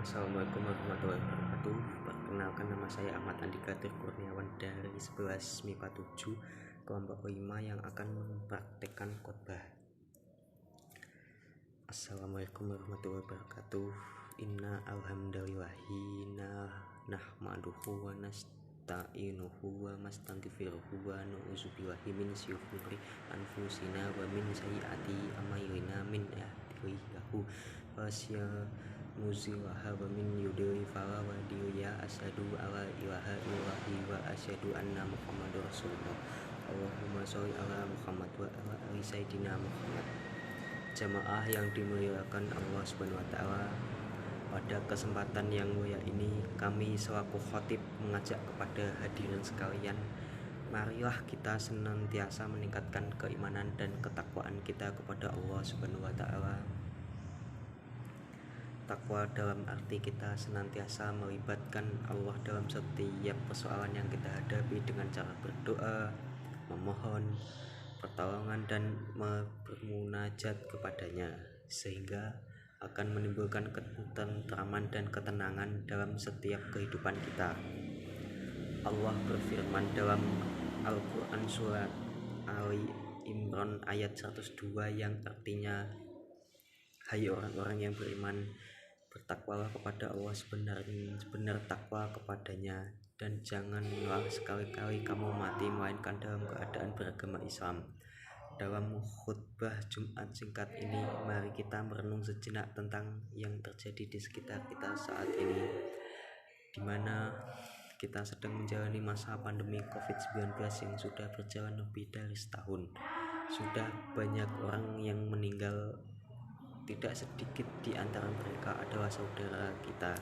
Assalamualaikum warahmatullahi wabarakatuh. Perkenalkan, nama saya Ahmad Andika Kurniawan dari 11 MIPA 7 kelompok 5 yang akan mempraktekkan khotbah. Assalamualaikum warahmatullahi wabarakatuh. Inna alhamdulillahi nahmaduhu wa nasta'inuhu wa nastaghfiruhu wa na'udzubillahi min syururi anfusina wa min sayyiati a'malina min yahdihillahu muzillaha wa min yudlil fala hadiya asyhadu alla ilaha illallah wa asyhadu anna muhammadar rasulullah. Allahumma sholli ala Muhammad wa ala ali sayyidina Muhammad. Jamaah yang dimuliakan Allah Subhanahu wa taala, pada kesempatan yang mulia ini kami selaku khatib mengajak kepada hadirin sekalian, marilah kita senantiasa meningkatkan keimanan dan ketakwaan kita kepada Allah Subhanahu wa taala. Takwa dalam arti kita senantiasa melibatkan Allah dalam setiap persoalan yang kita hadapi dengan cara berdoa, memohon pertolongan dan bermunajat kepadanya, sehingga akan menimbulkan ketentraman dan ketenangan dalam setiap kehidupan kita. Allah berfirman dalam Al-Quran surat Ali Imran ayat 102 yang artinya, hai orang-orang yang beriman, bertakwalah kepada Allah sebenar takwa kepadanya, dan janganlah sekali-kali kamu mati melainkan dalam keadaan beragama Islam. Dalam khutbah Jumat singkat ini, mari kita merenung sejenak tentang yang terjadi di sekitar kita saat ini, di mana kita sedang menjalani masa pandemi COVID-19 yang sudah berjalan lebih dari setahun. Sudah banyak orang yang meninggal. Tidak sedikit di antara mereka adalah saudara kita.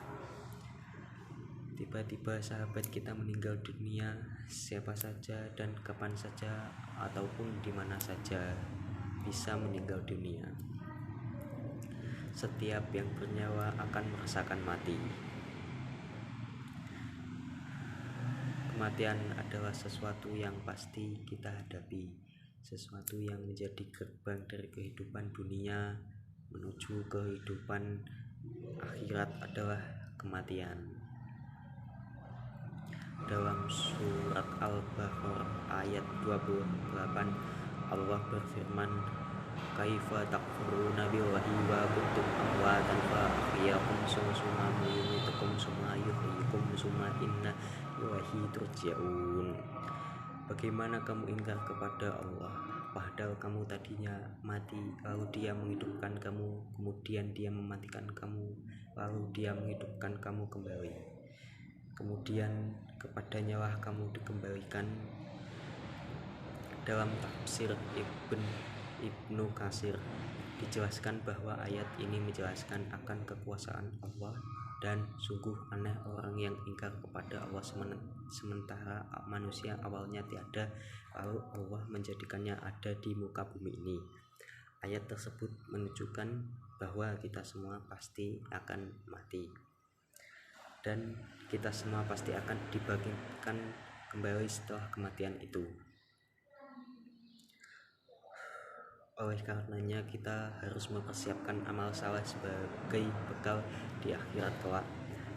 Tiba-tiba sahabat kita meninggal dunia, siapa saja dan kapan saja ataupun di mana saja bisa meninggal dunia. Setiap yang bernyawa akan merasakan mati. Kematian adalah sesuatu yang pasti kita hadapi, sesuatu yang menjadi gerbang dari kehidupan dunia menuju kehidupan akhirat adalah kematian. Dalam surat Al-Baqarah ayat 28, Allah berfirman, kaifa takfuruna billahi wa kuntum amwatan fa ahyakum summa yumitukum summa yuhyikum summa inna ilaihi turja'un. Bagaimana kamu ingkar kepada Allah, padahal kamu tadinya mati, lalu Dia menghidupkan kamu, kemudian Dia mematikan kamu, lalu Dia menghidupkan kamu kembali, kemudian kepadanya lah kamu dikembalikan. Dalam tafsir Ibnu Katsir dijelaskan bahwa ayat ini menjelaskan akan kekuasaan Allah, dan sungguh aneh orang yang ingkar kepada Allah sementara manusia awalnya tiada, lalu Allah menjadikannya ada di muka bumi ini. Ayat tersebut menunjukkan bahwa kita semua pasti akan mati, dan kita semua pasti akan dibangkitkan kembali setelah kematian itu. Oleh karenanya kita harus mempersiapkan amal saleh sebagai bekal di akhirat kelak.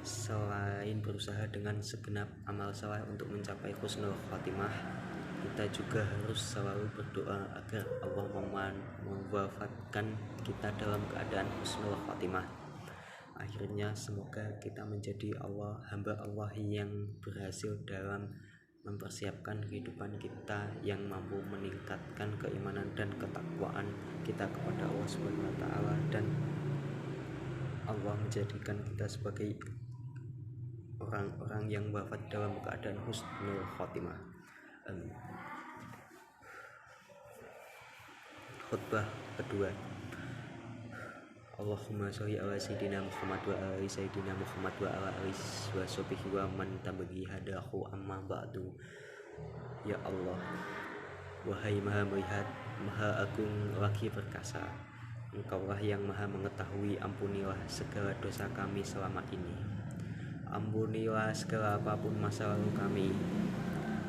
Selain berusaha dengan segenap amal saleh untuk mencapai husnul khotimah, kita juga harus selalu berdoa agar Allah mewafatkan kita dalam keadaan husnul khotimah. Akhirnya semoga kita menjadi hamba Allah yang berhasil dalam mempersiapkan kehidupan kita, yang mampu meningkatkan keimanan dan ketakwaan kita kepada Allah Subhanahu wa taala, dan Allah menjadikan kita sebagai orang-orang yang wafat dalam keadaan husnul khotimah. Khutbah kedua. Allahumma sholli ala sayyidina Muhammad wa ala sayyidina Muhammad wa ala ali washabihi wa man tabaghi hadahu amma ba'du. Ya Allah, wahai Maha Melihat, Maha Agung lagi perkasa, Engkaulah yang Maha Mengetahui. Ampunilah segala dosa kami selama ini, ampunilah segala apapun masa lalu kami,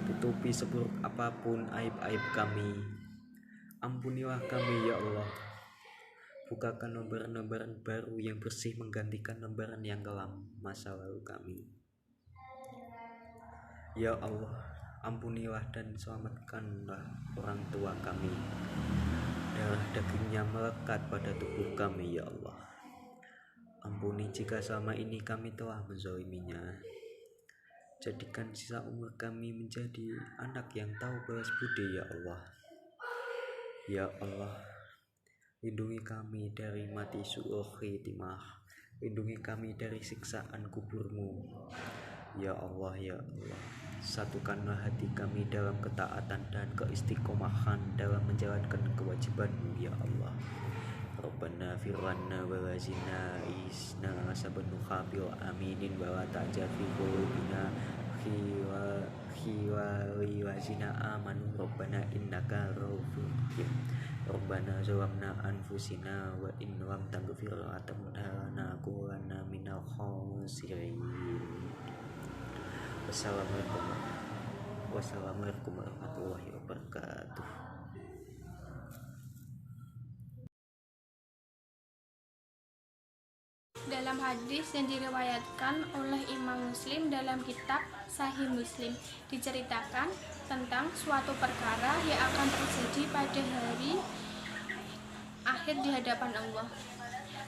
tutupi seburuk apapun aib-aib kami. Ampunilah kami ya Allah, Bukakan lembaran-lembaran baru yang bersih menggantikan lembaran yang kelam masa lalu kami. Ya Allah, ampunilah dan selamatkanlah orang tua kami. Darah dagingnya melekat pada tubuh kami, ya Allah. Ampuni jika selama ini kami telah menzaliminya. Jadikan sisa umur kami menjadi anak yang tahu balas budi, ya Allah. Ya Allah, lindungi kami dari mati su'ul khitimah. Lindungi kami dari siksaan kuburmu. Ya Allah, ya Allah, satukanlah hati kami dalam ketaatan dan keistiqomahan dalam menjalankan kewajibanmu, ya Allah. Rabbana firlanna walazina isna sabanu khabil aminin wala ta'jal fi qulubina khiwali wazina amanu Rabbana innaka raufur rahim. Rabbana zalamna anfusina wa in lam taghfir lana lanakunanna minal khasirin. Wassalamualaikum warahmatullahi wabarakatuh. Dalam hadis yang diriwayatkan oleh Imam Muslim dalam kitab Sahih Muslim, diceritakan tentang suatu perkara yang akan terjadi pada hari akhir di hadapan Allah.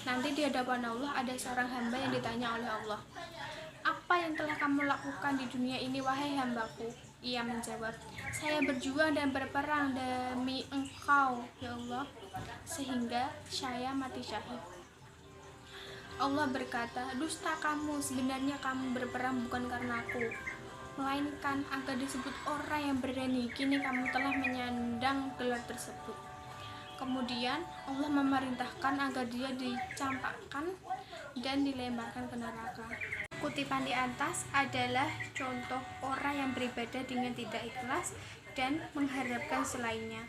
Nanti di hadapan Allah ada seorang hamba yang ditanya oleh Allah, "Apa yang telah kamu lakukan di dunia ini, wahai hambaku?" Ia menjawab, "Saya berjuang dan berperang demi Engkau, ya Allah, sehingga saya mati syahid." Allah berkata, "Dusta kamu, sebenarnya kamu berperang bukan karena aku, melainkan agar disebut orang yang berani. Kini kamu telah menyandang gelar tersebut." Kemudian Allah memerintahkan agar dia dicampakkan dan dilemparkan ke neraka. Kutipan di atas adalah contoh orang yang beribadah dengan tidak ikhlas dan mengharapkan selainnya.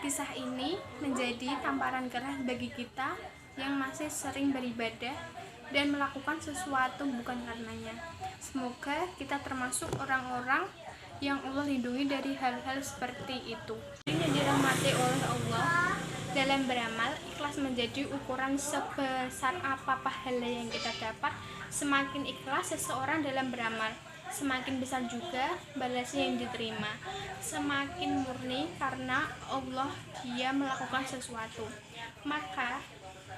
Kisah ini menjadi tamparan keras bagi kita yang masih sering beribadah dan melakukan sesuatu bukan karenanya. Semoga kita termasuk orang-orang yang Allah lindungi dari hal-hal seperti itu. Yang dirahmati oleh Allah, dalam beramal, ikhlas menjadi ukuran sebesar apa pahala yang kita dapat. Semakin ikhlas seseorang dalam beramal, semakin besar juga balasnya yang diterima. Semakin murni karena Allah dia melakukan sesuatu, maka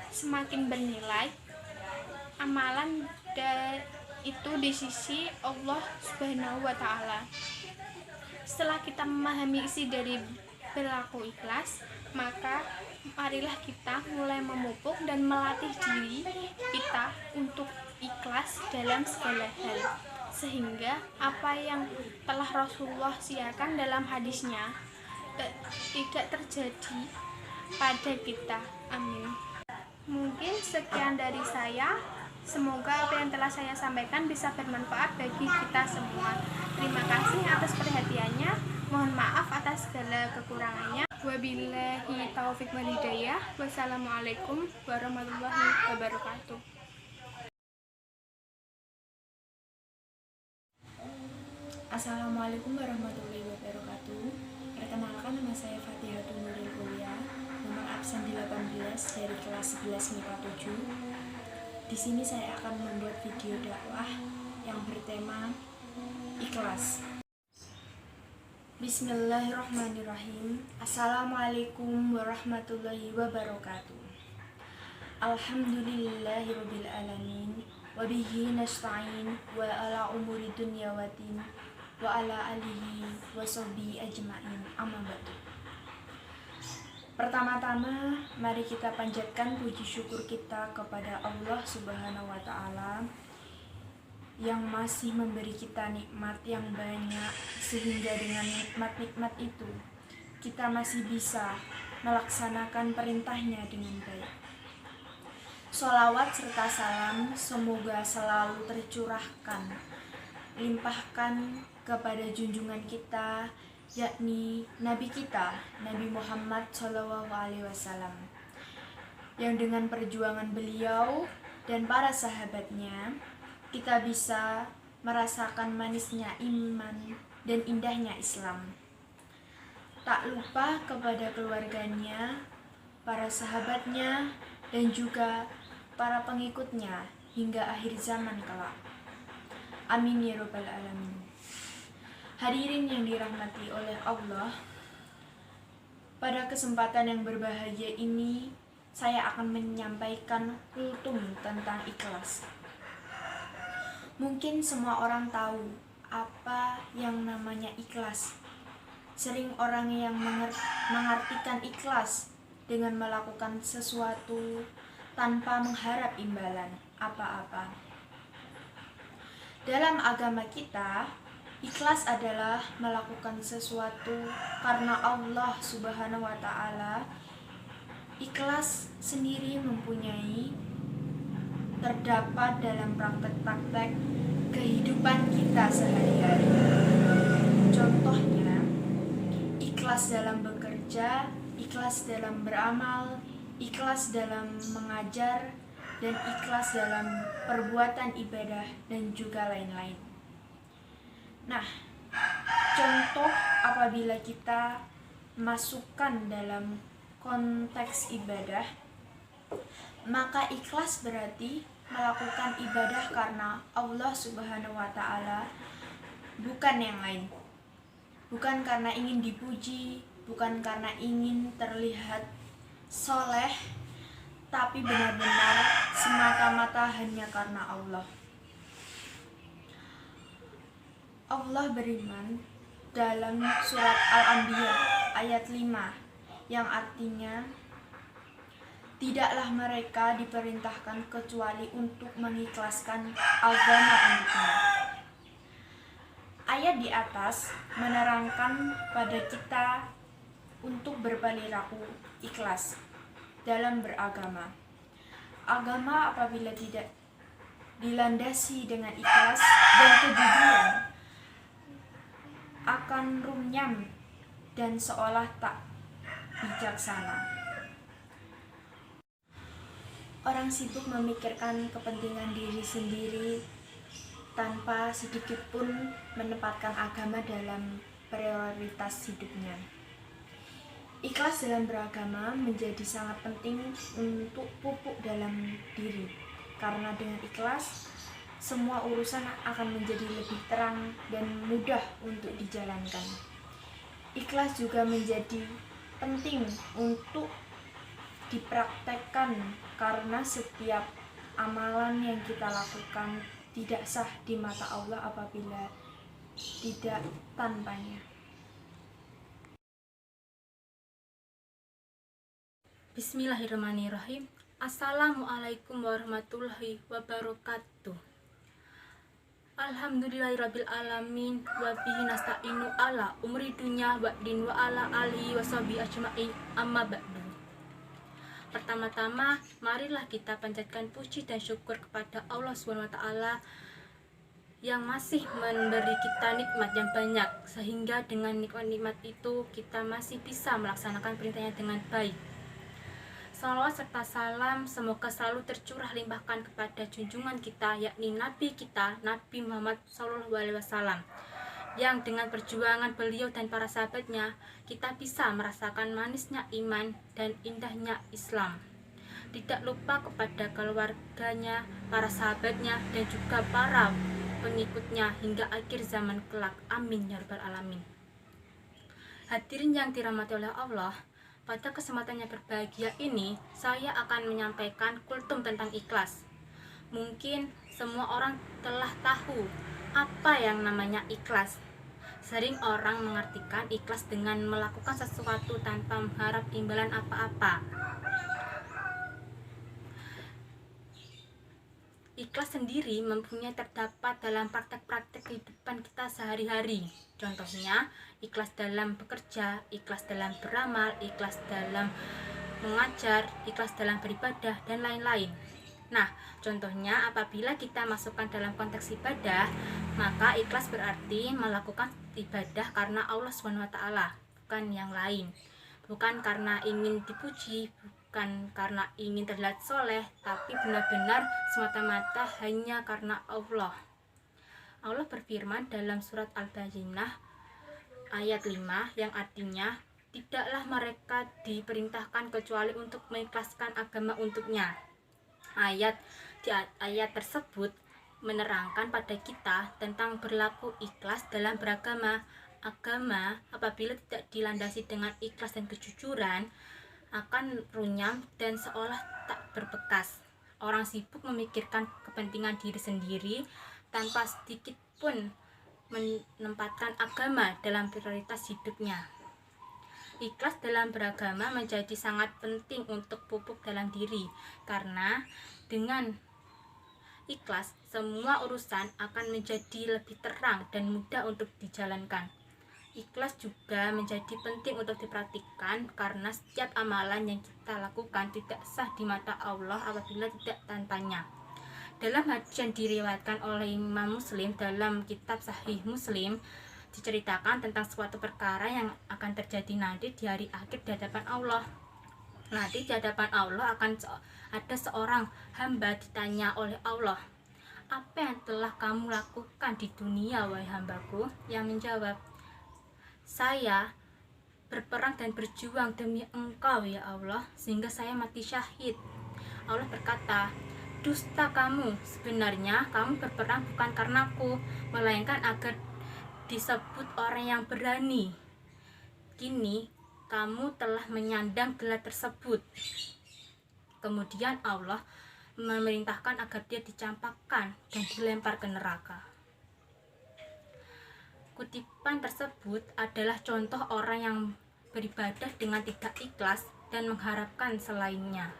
semakin bernilai amalan itu di sisi Allah Subhanahu wa Ta'ala. Setelah kita memahami isi dari perilaku ikhlas, maka marilah kita mulai memupuk dan melatih diri kita untuk ikhlas dalam segala hal, sehingga apa yang telah Rasulullah siarkan dalam hadisnya tidak terjadi pada kita. Amin. Mungkin sekian dari saya. Semoga apa yang telah saya sampaikan bisa bermanfaat bagi kita semua. Terima kasih atas perhatiannya. Mohon maaf atas segala kekurangannya. Wabillahi taufiq wal hidayah. Wassalamualaikum warahmatullahi wabarakatuh. Assalamualaikum warahmatullahi wabarakatuh. Perkenalkan, nama saya Fatihatul Nuril Kuliah, nomor absen 18 dari kelas 11 MIPA 7. Di sini saya akan membuat video dakwah yang bertema ikhlas. Bismillahirrahmanirrahim. Assalamualaikum warahmatullahi wabarakatuh. Alhamdulillahirabbil alamin. Wabihi nasta'in wa ala umuri dunya waddin wa ala alihi wa sahbihi ajma'in. Amma ba'du. Pertama-tama, mari kita panjatkan puji syukur kita kepada Allah Subhanahu wa Ta'ala yang masih memberi kita nikmat yang banyak, sehingga dengan nikmat-nikmat itu kita masih bisa melaksanakan perintahnya dengan baik. Sholawat serta salam semoga selalu tercurahkan, limpahkan kepada junjungan kita, yakni Nabi kita, Nabi Muhammad SAW, yang dengan perjuangan beliau dan para sahabatnya kita bisa merasakan manisnya iman dan indahnya Islam. Tak lupa kepada keluarganya, para sahabatnya, dan juga para pengikutnya hingga akhir zaman kelak. Amin ya robbal alamin. Hadirin yang dirahmati oleh Allah, pada kesempatan yang berbahagia ini saya akan menyampaikan kultum tentang ikhlas. Mungkin semua orang tahu apa yang namanya ikhlas. Sering orang yang mengartikan ikhlas dengan melakukan sesuatu tanpa mengharap imbalan apa-apa. Dalam agama kita, ikhlas adalah melakukan sesuatu karena Allah Subhanahu wa Ta'ala. Ikhlas sendiri mempunyai terdapat dalam praktek-praktek kehidupan kita sehari-hari. Contohnya, ikhlas dalam bekerja, ikhlas dalam beramal, ikhlas dalam mengajar, dan ikhlas dalam perbuatan ibadah, dan juga lain-lain. Nah, contoh apabila kita masukkan dalam konteks ibadah, maka ikhlas berarti melakukan ibadah karena Allah Subhanahu wa Ta'ala, bukan yang lain. Bukan karena ingin dipuji, bukan karena ingin terlihat soleh, tapi benar-benar semata-mata hanya karena Allah. Allah beriman dalam surat Al-Anbiya ayat 5 yang artinya, tidaklah mereka diperintahkan kecuali untuk mengikhlaskan agama untuknya. Ayat di atas menerangkan pada kita untuk berperilaku ikhlas dalam beragama. Agama apabila tidak dilandasi dengan ikhlas dan kejujuran akan runyam dan seolah tak bijaksana. Orang sibuk memikirkan kepentingan diri sendiri tanpa sedikit pun menempatkan agama dalam prioritas hidupnya. Ikhlas dalam beragama menjadi sangat penting untuk pupuk dalam diri, karena dengan ikhlas semua urusan akan menjadi lebih terang dan mudah untuk dijalankan. Ikhlas juga menjadi penting untuk dipraktekkan karena setiap amalan yang kita lakukan tidak sah di mata Allah apabila tidak tanpanya. Bismillahirrahmanirrahim. Assalamualaikum warahmatullahi wabarakatuh. Alhamdulillahirabbil alamin wa bihi nasta'inu ala umri dunya wa din wa ala alihi washabihi ajmain, amma ba'du. Pertama-tama, marilah kita panjatkan puji dan syukur kepada Allah SWT yang masih memberi kita nikmat yang banyak, sehingga dengan nikmat-nikmat itu kita masih bisa melaksanakan perintahnya dengan baik. Salawat serta salam semoga selalu tercurah limpahkan kepada junjungan kita, yakni Nabi kita, Nabi Muhammad SAW, yang dengan perjuangan beliau dan para sahabatnya, kita bisa merasakan manisnya iman dan indahnya Islam. Tidak lupa kepada keluarganya, para sahabatnya, dan juga para pengikutnya hingga akhir zaman kelak. Amin ya rabbal alamin. Hadirin yang dirahmati oleh Allah, pada kesempatan yang berbahagia ini, saya akan menyampaikan kultum tentang ikhlas. Mungkin semua orang telah tahu apa yang namanya ikhlas. Sering orang mengartikan ikhlas dengan melakukan sesuatu tanpa mengharap imbalan apa-apa. Ikhlas sendiri mempunyai terdapat dalam praktek-praktek kehidupan kita sehari-hari. Contohnya, ikhlas dalam bekerja, ikhlas dalam beramal, ikhlas dalam mengajar, ikhlas dalam beribadah, dan lain-lain. Nah, contohnya apabila kita masukkan dalam konteks ibadah, maka ikhlas berarti melakukan ibadah karena Allah SWT, bukan yang lain. Bukan karena ingin dipuji, bukan karena ingin terlihat soleh, tapi benar-benar semata-mata hanya karena Allah. Allah berfirman dalam surat Al-Bayyinah ayat 5 yang artinya, tidaklah mereka diperintahkan kecuali untuk mengikhlaskan agama untuknya. Ayat tersebut menerangkan pada kita tentang berlaku ikhlas dalam beragama. Agama apabila tidak dilandasi dengan ikhlas dan kejujuran akan runyam dan seolah tak berbekas. Orang sibuk memikirkan kepentingan diri sendiri tanpa sedikit pun menempatkan agama dalam prioritas hidupnya. Ikhlas dalam beragama menjadi sangat penting untuk pupuk dalam diri, karena dengan ikhlas semua urusan akan menjadi lebih terang dan mudah untuk dijalankan. Ikhlas juga menjadi penting untuk diperhatikan karena setiap amalan yang kita lakukan tidak sah di mata Allah apabila tidak tanpanya. Dalam hadis yang diriwayatkan oleh Imam Muslim dalam kitab Sahih Muslim, diceritakan tentang suatu perkara yang akan terjadi nanti di hari akhir di hadapan Allah. Nanti di hadapan Allah akan ada seorang hamba ditanya oleh Allah, "Apa yang telah kamu lakukan di dunia, wahai hambaku?" Yang menjawab, "Saya berperang dan berjuang demi Engkau ya Allah, sehingga saya mati syahid." Allah berkata, "Dusta kamu, sebenarnya kamu berperang bukan karenaku, melainkan agar disebut orang yang berani. Kini kamu telah menyandang gelar tersebut." Kemudian Allah memerintahkan agar dia dicampakkan dan dilempar ke neraka. Kutipan tersebut adalah contoh orang yang beribadah dengan tidak ikhlas dan mengharapkan selainnya.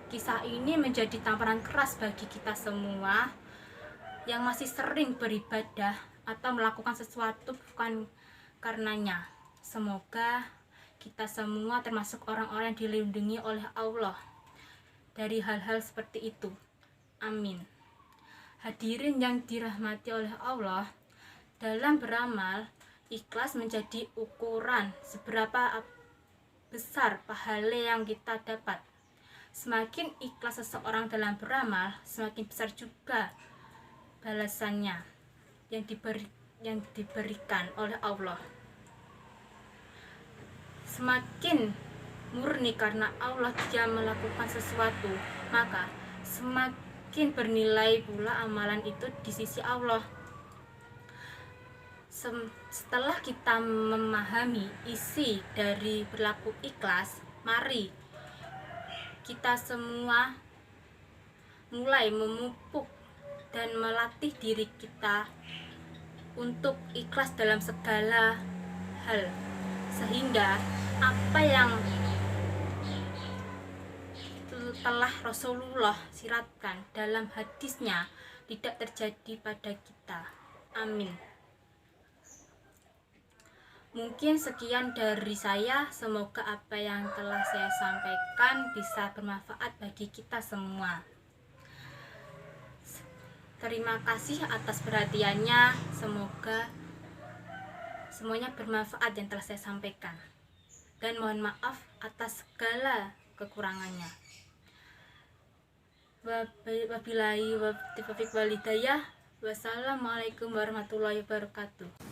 Kisah ini menjadi tamparan keras bagi kita semua yang masih sering beribadah atau melakukan sesuatu bukan karenanya. Semoga kita semua termasuk orang-orang yang dilindungi oleh Allah dari hal-hal seperti itu. Amin. Hadirin yang dirahmati oleh Allah, dalam beramal, ikhlas menjadi ukuran seberapa besar pahala yang kita dapat. Semakin ikhlas seseorang dalam beramal, semakin besar juga balasannya yang diberikan oleh Allah. Semakin murni karena Allah dia melakukan sesuatu, maka semakin bernilai pula amalan itu di sisi Allah. Setelah kita memahami isi dari berlaku ikhlas, mari kita semua mulai memupuk dan melatih diri kita untuk ikhlas dalam segala hal, sehingga apa yang telah Rasulullah siratkan dalam hadisnya tidak terjadi pada kita. Amin. Mungkin sekian dari saya. Semoga apa yang telah saya sampaikan bisa bermanfaat bagi kita semua. Terima kasih atas perhatiannya. Semoga semuanya bermanfaat yang telah saya sampaikan. Dan mohon maaf atas segala kekurangannya. Wabillahi taufiq wal hidayah. Wassalamualaikum warahmatullahi wabarakatuh.